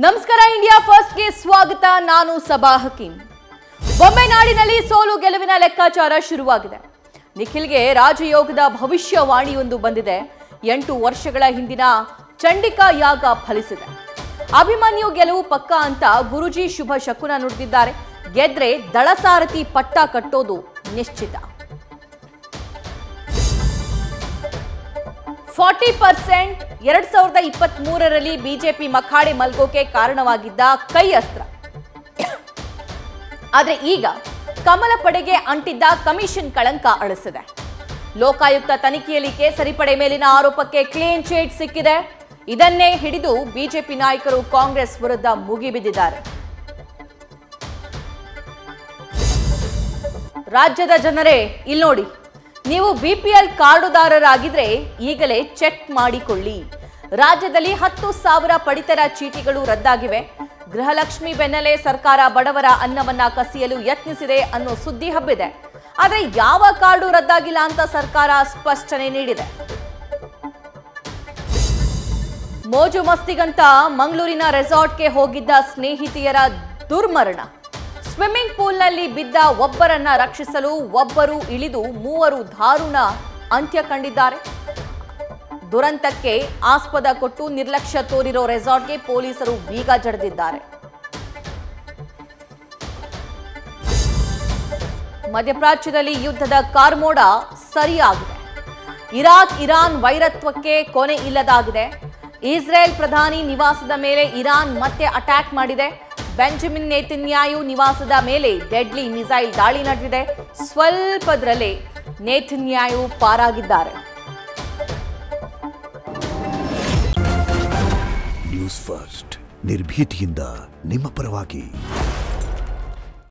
ನಮಸ್ಕಾರ ಇಂಡಿಯಾ ಫಸ್ಟ್ಗೆ ಸ್ವಾಗತ. ನಾನು ಸಬಾ ಹಕೀಂ. ಬೊಂಬೆ ನಾಡಿನಲ್ಲಿ ಸೋಲು ಗೆಲುವಿನ ಲೆಕ್ಕಾಚಾರ ಶುರುವಾಗಿದೆ. ನಿಖಿಲ್ಗೆ ರಾಜಯೋಗದ ಭವಿಷ್ಯವಾಣಿಯೊಂದು ಬಂದಿದೆ. 8 ವರ್ಷಗಳ ಹಿಂದಿನ ಚಂಡಿಕಾ ಯಾಗ ಫಲಿಸಿದೆ. ಅಭಿಮನ್ಯು ಗೆಲುವು ಪಕ್ಕ ಅಂತ ಗುರುಜಿ ಶುಭ ಶಕುನ ನುಡಿದಿದ್ದಾರೆ. ಗೆದ್ರೆ ದಳಸಾರಥಿ ಪಟ್ಟ ಕಟ್ಟೋದು ನಿಶ್ಚಿತ. 40% 2023ರಲ್ಲಿ ಬಿಜೆಪಿ ಮಖಾಡೆ ಮಲ್ಗೋಕೆ ಕಾರಣವಾಗಿದ್ದ ಕೈ ಅಸ್ತ್ರ. ಆದ್ರೆ ಈಗ ಕಮಲ ಪಡೆಗೆ ಅಂಟಿದ್ದ ಕಮಿಷನ್ ಕಳಂಕ ಅಳಿಸಿದೆ. ಲೋಕಾಯುಕ್ತ ತನಿಖೆಯಲ್ಲಿ ಕೇಸರಿ ಪಡೆ ಮೇಲಿನ ಆರೋಪಕ್ಕೆ ಕ್ಲೀನ್ ಚೀಟ್ ಸಿಕ್ಕಿದೆ. ಇದನ್ನೇ ಹಿಡಿದು ಬಿಜೆಪಿ ನಾಯಕರು ಕಾಂಗ್ರೆಸ್ ವಿರುದ್ಧ ಮುಗಿಬಿದ್ದಿದ್ದಾರೆ. ರಾಜ್ಯದ ಜನರೇ ಇಲ್ಲಿ ನೋಡಿ, ನೀವು ಬಿಪಿಎಲ್ ಕಾರ್ಡುದಾರರಾಗಿದ್ರೆ ಈಗಲೇ ಚೆಕ್ ಮಾಡಿಕೊಳ್ಳಿ. ರಾಜ್ಯದಲ್ಲಿ 10,000 ಪಡಿತರ ಚೀಟಿಗಳು ರದ್ದಾಗಿವೆ. ಗೃಹಲಕ್ಷ್ಮಿ ಬೆನ್ನಲ್ಲೇ ಸರ್ಕಾರ ಬಡವರ ಅನ್ನವನ್ನ ಕಸಿಯಲು ಯತ್ನಿಸಿದೆ ಅನ್ನೋ ಸುದ್ದಿ ಹಬ್ಬಿದೆ. ಆದರೆ ಯಾವ ಕಾರ್ಡು ರದ್ದಾಗಿಲ್ಲ ಅಂತ ಸರ್ಕಾರ ಸ್ಪಷ್ಟನೆ ನೀಡಿದೆ. ಮೋಜು ಮಸ್ತಿಗಂತ ಮಂಗಳೂರಿನ ರೆಸಾರ್ಟ್ಗೆ ಹೋಗಿದ್ದ ಸ್ನೇಹಿತೆಯರ ದುರ್ಮರಣ. ಸ್ವಿಮ್ಮಿಂಗ್ ಪೂಲ್ನಲ್ಲಿ ಬಿದ್ದ ಒಬ್ಬರನ್ನ ರಕ್ಷಿಸಲು ಒಬ್ಬರು ಇಳಿದು 3 ದಾರುಣ ಅಂತ್ಯ ಕಂಡಿದ್ದಾರೆ. ದುರಂತಕ್ಕೆ ಆಸ್ಪದ ಕೊಟ್ಟು ನಿರ್ಲಕ್ಷ್ಯ ತೋರಿರೋ ರೆಸಾರ್ಟ್ಗೆ ಪೊಲೀಸರು ಬೀಗ ಜಡಿದಿದ್ದಾರೆ. ಮಧ್ಯಪ್ರಾಚ್ಯದಲ್ಲಿ ಯುದ್ಧದ ಕಾರ್ಮೋಡ ಸರಿಯಾಗಿದೆ. ಇರಾನ್ ವೈರತ್ವಕ್ಕೆ ಕೊನೆ ಇಲ್ಲದಾಗಿದೆ. ಇಸ್ರೇಲ್ ಪ್ರಧಾನಿ ನಿವಾಸದ ಮೇಲೆ ಇರಾನ್ ಮತ್ತೆ ಅಟ್ಯಾಕ್ ಮಾಡಿದೆ. ಬೆಂಜಮಿನ್ ನೇತನ್ಯಾಹು ನಿವಾಸದ ಮೇಲೆ ಡೆಡ್ಲಿ ಮಿಸೈಲ್ ದಾಳಿ ನಡೆದಿದೆ. ಸ್ವಲ್ಪದರಲ್ಲೇ ನೇತನ್ಯಾಹು ಪಾರಾಗಿದ್ದಾರೆ. ನ್ಯೂಸ್ ಫಸ್ಟ್ ನಿರ್ಭೀತಿಯಿಂದ ನಿಮ್ಮ ಪರವಾಗಿ.